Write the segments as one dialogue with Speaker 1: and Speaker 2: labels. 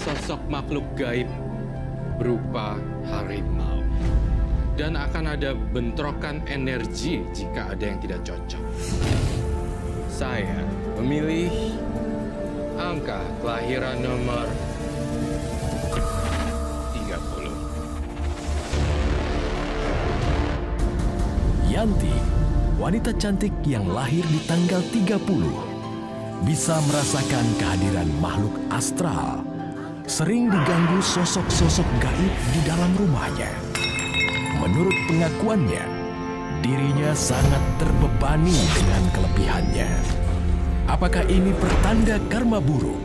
Speaker 1: sosok makhluk gaib berupa harimau. Dan akan ada bentrokan energi jika ada yang tidak cocok. Saya memilih angka kelahiran nomor 30.
Speaker 2: Yanti, wanita cantik yang lahir di tanggal 30, bisa merasakan kehadiran makhluk astral. Sering diganggu sosok-sosok gaib di dalam rumahnya. Menurut pengakuannya, dirinya sangat terbebani dengan kelebihannya. Apakah ini pertanda karma buruk?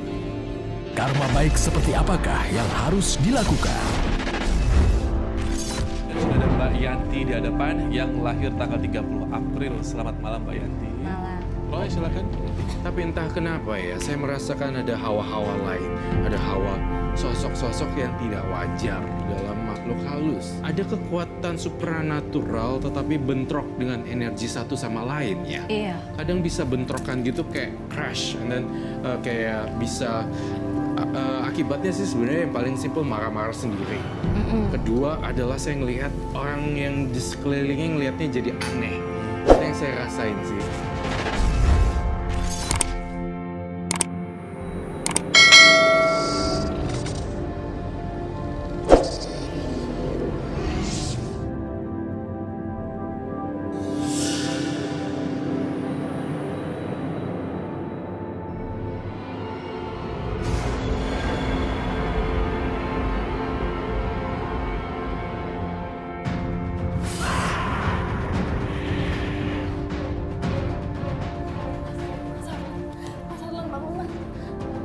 Speaker 2: Karma baik seperti apakah yang harus dilakukan?
Speaker 3: Dan sudah ada Mbak Yanti di hadapan yang lahir tanggal 30 April. Selamat malam Mbak Yanti.
Speaker 4: Malam.
Speaker 3: Oh, silakan.
Speaker 1: Tapi entah kenapa ya, saya merasakan ada hawa-hawa lain. Ada hawa sosok-sosok yang tidak wajar dalam makhluk halus. Ada kekuatan supranatural tetapi bentrok dengan energi satu sama lain ya.
Speaker 4: Iya.
Speaker 1: Kadang bisa bentrokan gitu kayak crash, and then kayak bisa akibatnya sih sebenarnya yang paling simpel marah-marah sendiri. Kedua adalah saya ngelihat orang yang di sekelilingnya ngelihatnya jadi aneh. Itu yang saya rasain sih.
Speaker 4: Mas Arlan bangun,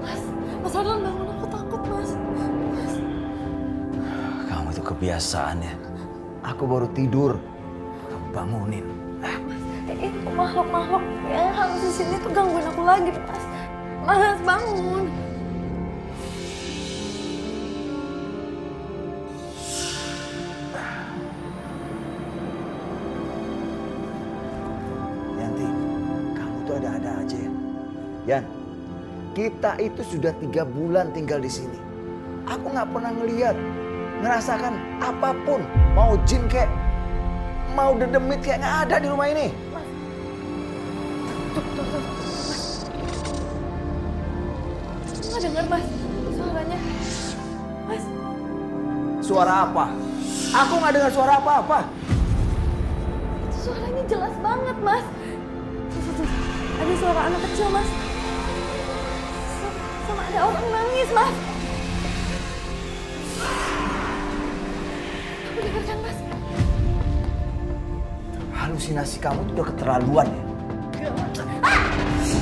Speaker 4: Mas. Mas Arlan bangun, aku takut, Mas.
Speaker 5: Kamu itu kebiasaan ya. Aku baru tidur. Kamu bangunin.
Speaker 4: Itu makhluk-makhluk yang halus di sini tuh gangguin aku lagi, Mas. Mas, bangun.
Speaker 5: Yanti, kamu tuh ada-ada aja ya. Yan, kita itu sudah 3 bulan tinggal di sini. Aku nggak pernah ngerasakan apapun. Mau jin kayak, mau dedemit kayak nggak ada di rumah ini.
Speaker 4: Tuh, Mas. Aku nggak dengar, Mas, suaranya. Mas,
Speaker 5: Suara apa? Aku nggak dengar suara apa-apa.
Speaker 4: itu suaranya jelas banget, Mas. Tuh. Ada suara anak kecil, Mas. Sama ada orang nangis, Mas. Aku dengarkan, Mas.
Speaker 5: Halusinasi kamu tuh udah keterlaluan ya.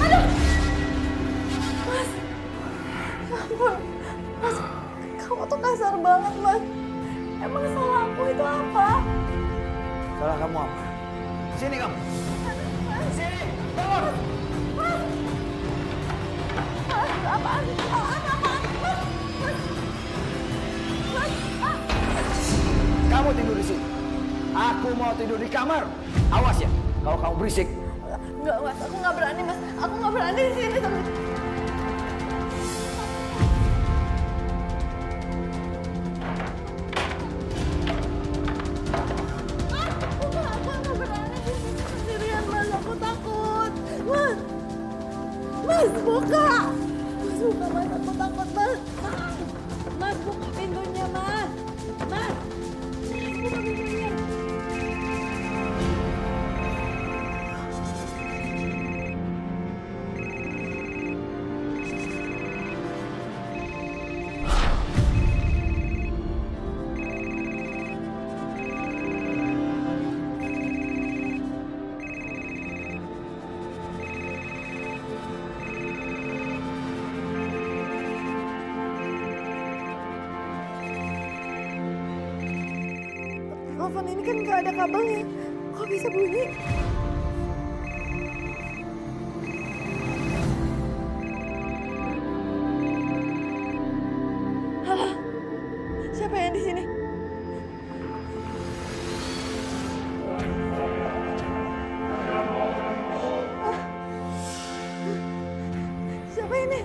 Speaker 4: Aduh! Mas, ya ampun. Mas, kamu tuh kasar banget, Mas. Emang salah aku itu apa?
Speaker 5: Salah kamu apa? Sini kamu. Sini, bangun.
Speaker 4: Mas, apaan? Apaan? Mas,
Speaker 5: Kamu tidur di sini. Aku mau tidur di kamar. Awas ya, kalau kamu berisik.
Speaker 4: Enggak, Mas. Aku nggak berani, Mas. Aku nggak berani di sini sama. Aku nggak berani di sini sendirian, Mas. Aku takut. Mas, buka. Mas, buka, Mas. Aku takut, Mas. Mas, buka pintunya, Mas. Mas, buka pintunya. Telepon ini kan nggak ada kabelnya. Kok bisa bunyi? Halo? Siapa yang di sini? Ah. Siapa ini?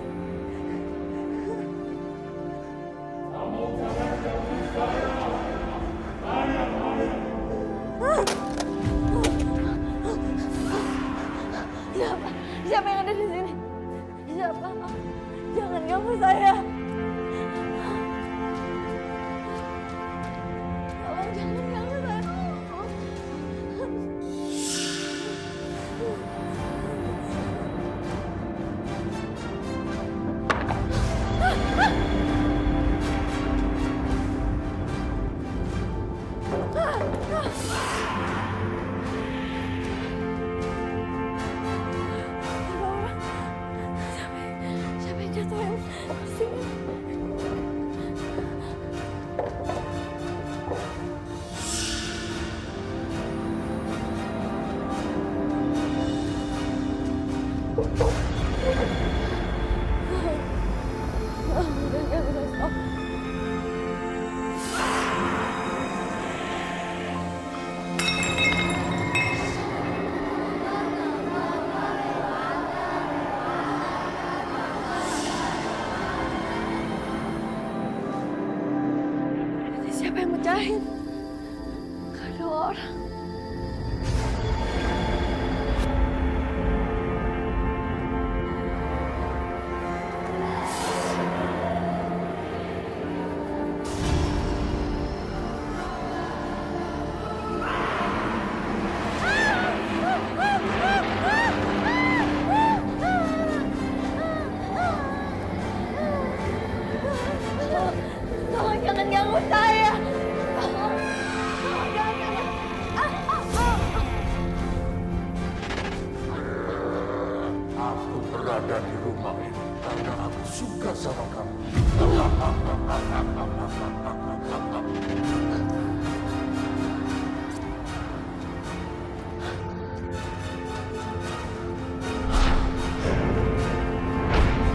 Speaker 6: ada di rumah ini karena aku suka sama kamu.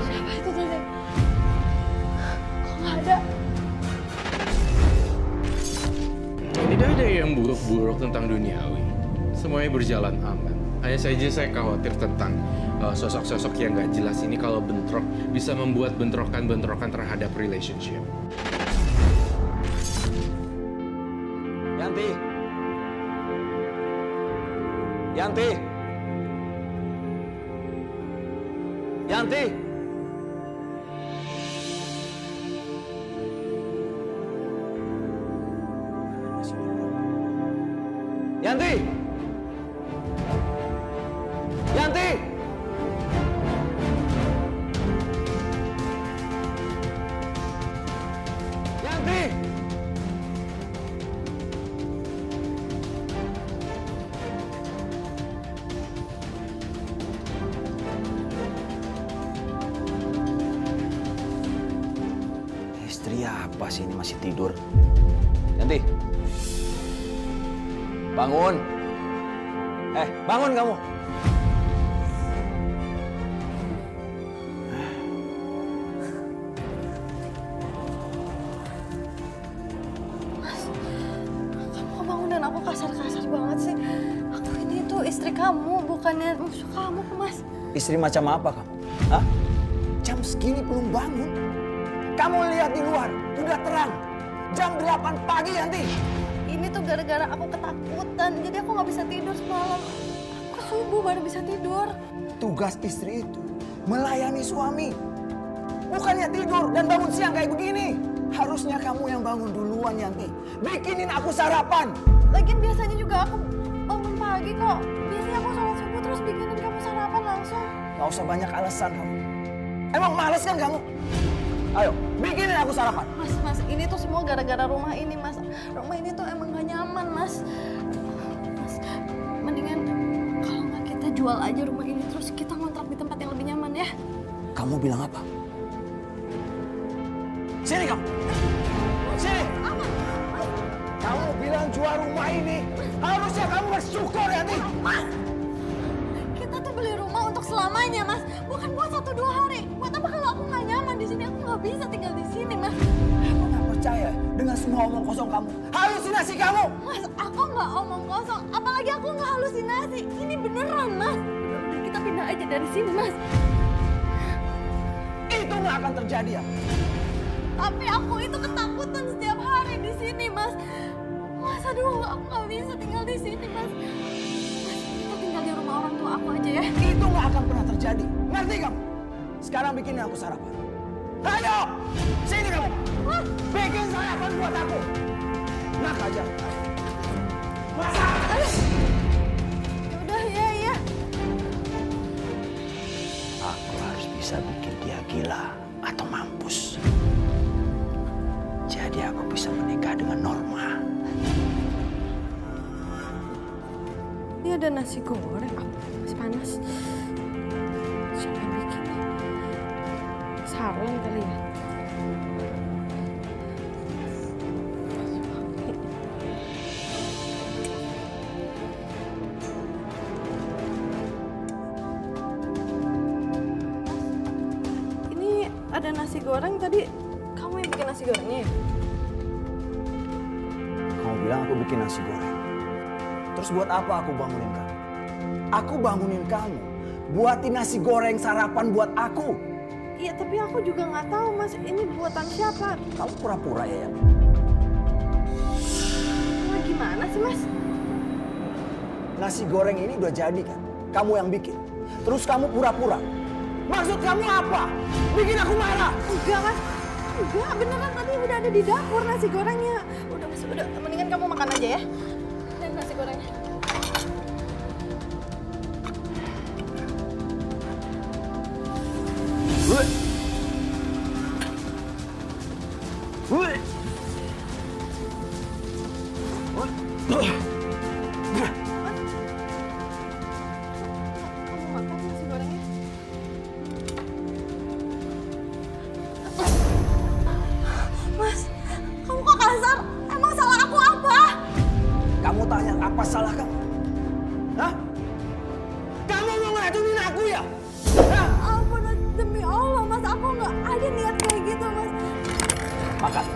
Speaker 4: Siapa itu tadi? Kok nggak ada?
Speaker 1: Tidak ada yang buruk-buruk tentang duniawi. Semuanya berjalan aman. Hanya saja saya khawatir tentang sosok-sosok yang gak jelas ini kalau bentrok bisa membuat bentrokan-bentrokan terhadap relationship.
Speaker 5: Yanti. Yanti. Yanti. Yanti. Yanti. Yanti. Istri apa sih ini masih tidur? Yanti. Bangun. Bangun kamu.
Speaker 4: Kamu kok bangunin aku kasar-kasar banget sih? Aku ini tuh istri kamu, bukannya musuh kamu, Mas.
Speaker 5: Istri macam apa kamu? Hah? Jam segini belum bangun. Kamu lihat di luar, udah terang. Jam 8 pagi Yanti.
Speaker 4: Ini tuh gara-gara aku ketakutan, jadi aku nggak bisa tidur semalam. Aku subuh baru bisa tidur.
Speaker 5: Tugas istri itu melayani suami. Bukannya tidur dan bangun siang kayak begini. Harusnya kamu yang bangun duluan Yanti. Bikinin aku sarapan.
Speaker 4: Lagian biasanya juga aku bangun pagi kok. Biasanya aku sholat subuh terus bikinin kamu sarapan langsung.
Speaker 5: Gak usah banyak alasan kamu. Emang males kan kamu? Ayo, bikinin aku sarapan.
Speaker 4: Mas, ini tuh semua gara-gara rumah ini, Mas. Rumah ini tuh emang gak nyaman, Mas. Mas, mendingan kalau nggak kita jual aja rumah ini terus kita ngontrak di tempat yang lebih nyaman ya.
Speaker 5: Kamu bilang apa? Sini kamu. Sini.
Speaker 4: Apa?
Speaker 5: Kamu bilang jual rumah ini. Harusnya kamu bersyukur Yanti.
Speaker 4: Mas, kita tuh beli rumah untuk selamanya, Mas. Bukan buat 1-2 hari. Buat apa kalau aku nggak nyaman di sini? Aku nggak bisa tinggal di sini, Mas.
Speaker 5: Aku nggak percaya dengan semua omong kosong kamu. Halusinasi kamu.
Speaker 4: Mas, aku nggak omong kosong. Apalagi aku nggak halusinasi. Ini beneran, Mas. Udah, kita pindah aja dari sini, Mas.
Speaker 5: Itu nggak akan terjadi ya.
Speaker 4: Tapi aku itu ketakutan setiap hari di sini, Mas. Mas, aduh, aku nggak bisa tinggal di sini, Mas. Mas, kita tinggal di rumah orang tua aku aja ya.
Speaker 5: Itu nggak akan pernah terjadi. Ngerti kamu? Sekarang bikinin aku sarapan. Ayo, sini kamu. Bikin sarapan buat aku. Nak aja. Masak.
Speaker 4: Yaudah, ya.
Speaker 5: Aku harus bisa bikin dia gila atau mampus. Jadi aku bisa menikah dengan Norma.
Speaker 4: Ini ada nasi goreng. Masih panas. Siapa yang bikin nih? Sarung kali ya? Ini ada nasi goreng tadi. Kamu yang bikin nasi gorengnya ya?
Speaker 5: Kamu bilang aku bikin nasi goreng. Terus buat apa aku bangunin kamu? Aku bangunin kamu. Buatin nasi goreng sarapan buat aku.
Speaker 4: Iya, tapi aku juga nggak tahu, Mas. Ini buatan siapa?
Speaker 5: Kamu pura-pura ya, Yan?
Speaker 4: Nah, gimana sih, Mas?
Speaker 5: Nasi goreng ini udah jadi kan? Kamu yang bikin. Terus kamu pura-pura. Maksud kamu apa? Bikin aku marah.
Speaker 4: Enggak, Mas. Enggak, beneran tadi udah ada di dapur nasi gorengnya. Udah, Mas, udah. Mendingan kamu makan aja ya. Dan nasi gorengnya. Kamu makan nasi gorengnya.
Speaker 5: Makan!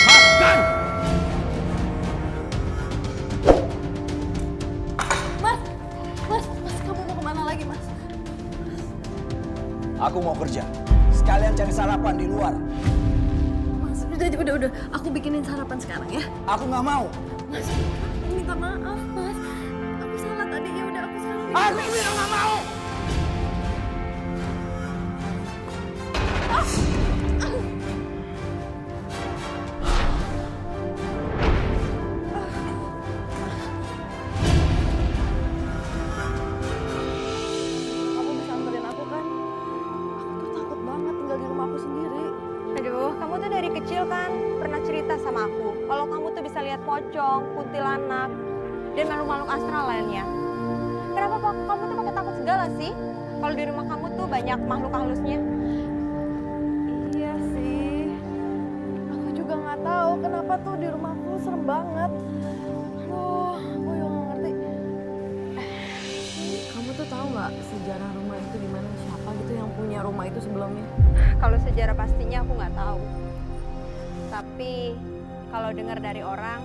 Speaker 5: Makan!
Speaker 4: Mas, kamu mau kemana lagi, Mas?
Speaker 5: Aku mau kerja. Sekalian cari sarapan di luar.
Speaker 4: Mas, udah. Aku bikinin sarapan sekarang ya.
Speaker 5: Aku nggak mau.
Speaker 4: Mas, aku minta maaf, Mas. Aku salah tadi, ya udah aku sekarang.
Speaker 5: Aku bilang nggak mau.
Speaker 4: Kamu bisa anterin aku kan? Aku tuh takut banget tinggal di rumah aku sendiri.
Speaker 7: Aduh, kamu tuh dari kecil kan pernah cerita sama aku kalau kamu tuh bisa lihat pocong, kuntilanak, dan makhluk-makhluk astral lainnya. Kenapa kamu tuh pakai takut segala sih? Kalau di rumah kamu tuh banyak makhluk halusnya.
Speaker 4: Iya sih. Aku juga nggak tahu kenapa tuh di rumahku serem banget. Aduh, aku juga nggak ngerti. Kamu tuh tahu nggak sejarah rumah itu gimana? Siapa gitu yang punya rumah itu sebelumnya?
Speaker 7: Kalau sejarah pastinya aku nggak tahu. Tapi kalau dengar dari orang,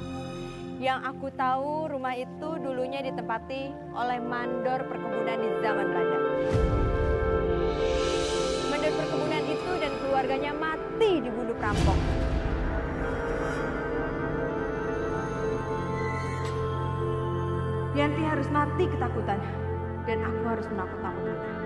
Speaker 7: yang aku tahu rumah itu dulunya ditempati oleh mandor perkebunan di zaman Belanda. Mandor perkebunan itu dan keluarganya mati dibunuh perampok. Yanti harus mati ketakutan dan aku harus menakut-nakutinya.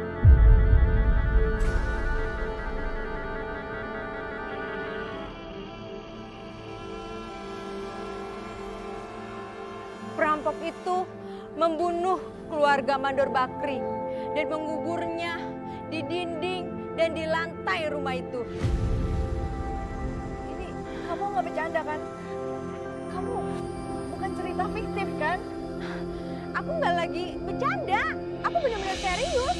Speaker 7: Perampok itu membunuh keluarga Mandor Bakri dan menguburnya di dinding dan di lantai rumah itu.
Speaker 4: Ini kamu nggak bercanda kan? Kamu bukan cerita fiktif kan?
Speaker 7: Aku nggak lagi bercanda, aku benar-benar serius.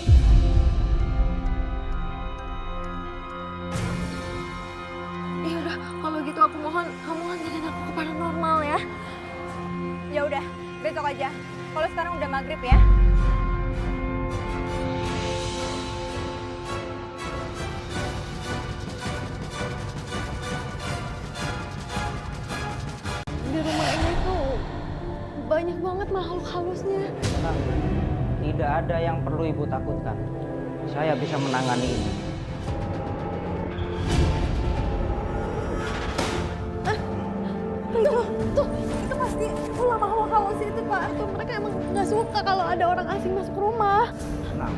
Speaker 4: Ya udah, kalau gitu aku mohon kamu anterin aku ke paranormal ya.
Speaker 7: Ya udah, besok aja. Kalau sekarang udah maghrib ya.
Speaker 4: Di rumah ini tuh banyak banget makhluk halusnya.
Speaker 8: Tenang, tidak ada yang perlu ibu takutkan. Saya bisa menangani ini.
Speaker 4: Tuh, itu pasti ulah makhluk halus itu Pak. Tuh mereka emang nggak suka kalau ada orang asing masuk rumah.
Speaker 8: Tenang.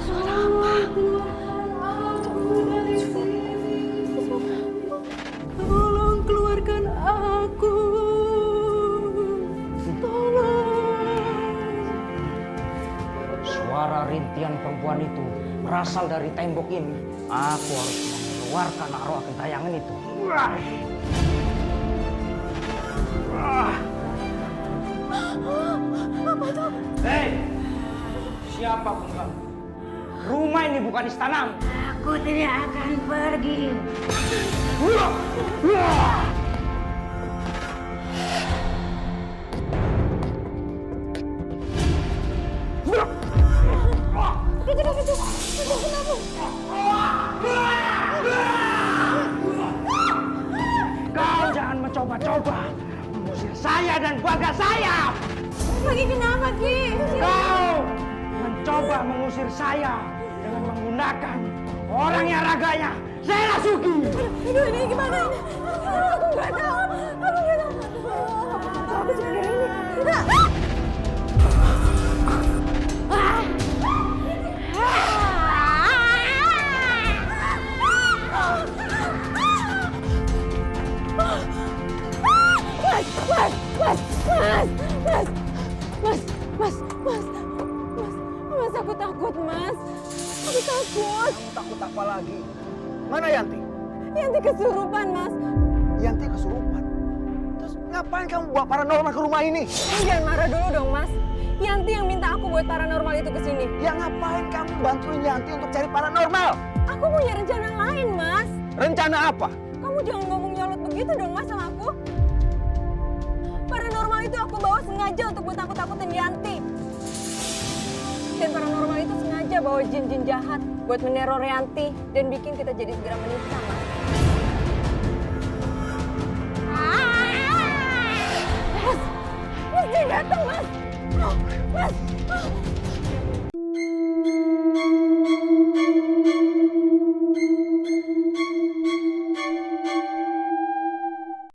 Speaker 4: Suara apa? Tolong keluarkan aku. Tolong.
Speaker 8: Suara rintian perempuan itu berasal dari tembok ini. Aku harus mengeluarkan arwah gentayangan itu.
Speaker 4: Apa itu?
Speaker 8: Hei, siapapun kamu, rumah ini bukan istanamu.
Speaker 7: Aku tidak akan pergi.
Speaker 8: Kau jangan mencoba-coba mengusir saya dan keluarga saya.
Speaker 7: Lagi kenapa, Ki?
Speaker 8: Kau mencoba mengusir saya dengan menggunakan orang yang raganya saya rasuki.
Speaker 4: Aduh, ini gimana ini? Aku nggak tahu. Aku nggak tahu. Aku sendiri ini. Enggak. Mas, aku takut, Mas. Aku takut.
Speaker 5: Takut apa lagi? Mana Yanti?
Speaker 7: Yanti kesurupan, Mas.
Speaker 5: Yanti kesurupan. Terus ngapain kamu bawa paranormal ke rumah ini?
Speaker 7: Jangan marah dulu dong, Mas. Yanti yang minta aku buat paranormal itu ke sini.
Speaker 5: Ya ngapain kamu bantuin Yanti untuk cari paranormal?
Speaker 7: Aku punya rencana lain, Mas.
Speaker 5: Rencana apa?
Speaker 7: Kamu jangan ngomong nyolot begitu dong, Mas, sama aku. Paranormal itu aku bawa sengaja untuk buat takut-takutin Yanti. Dan paranormal itu sengaja sengaja bawa jin-jin jahat buat meneror Yanti dan bikin kita jadi segera menikah, Mas. Mas, jin datang, Mas. Mas.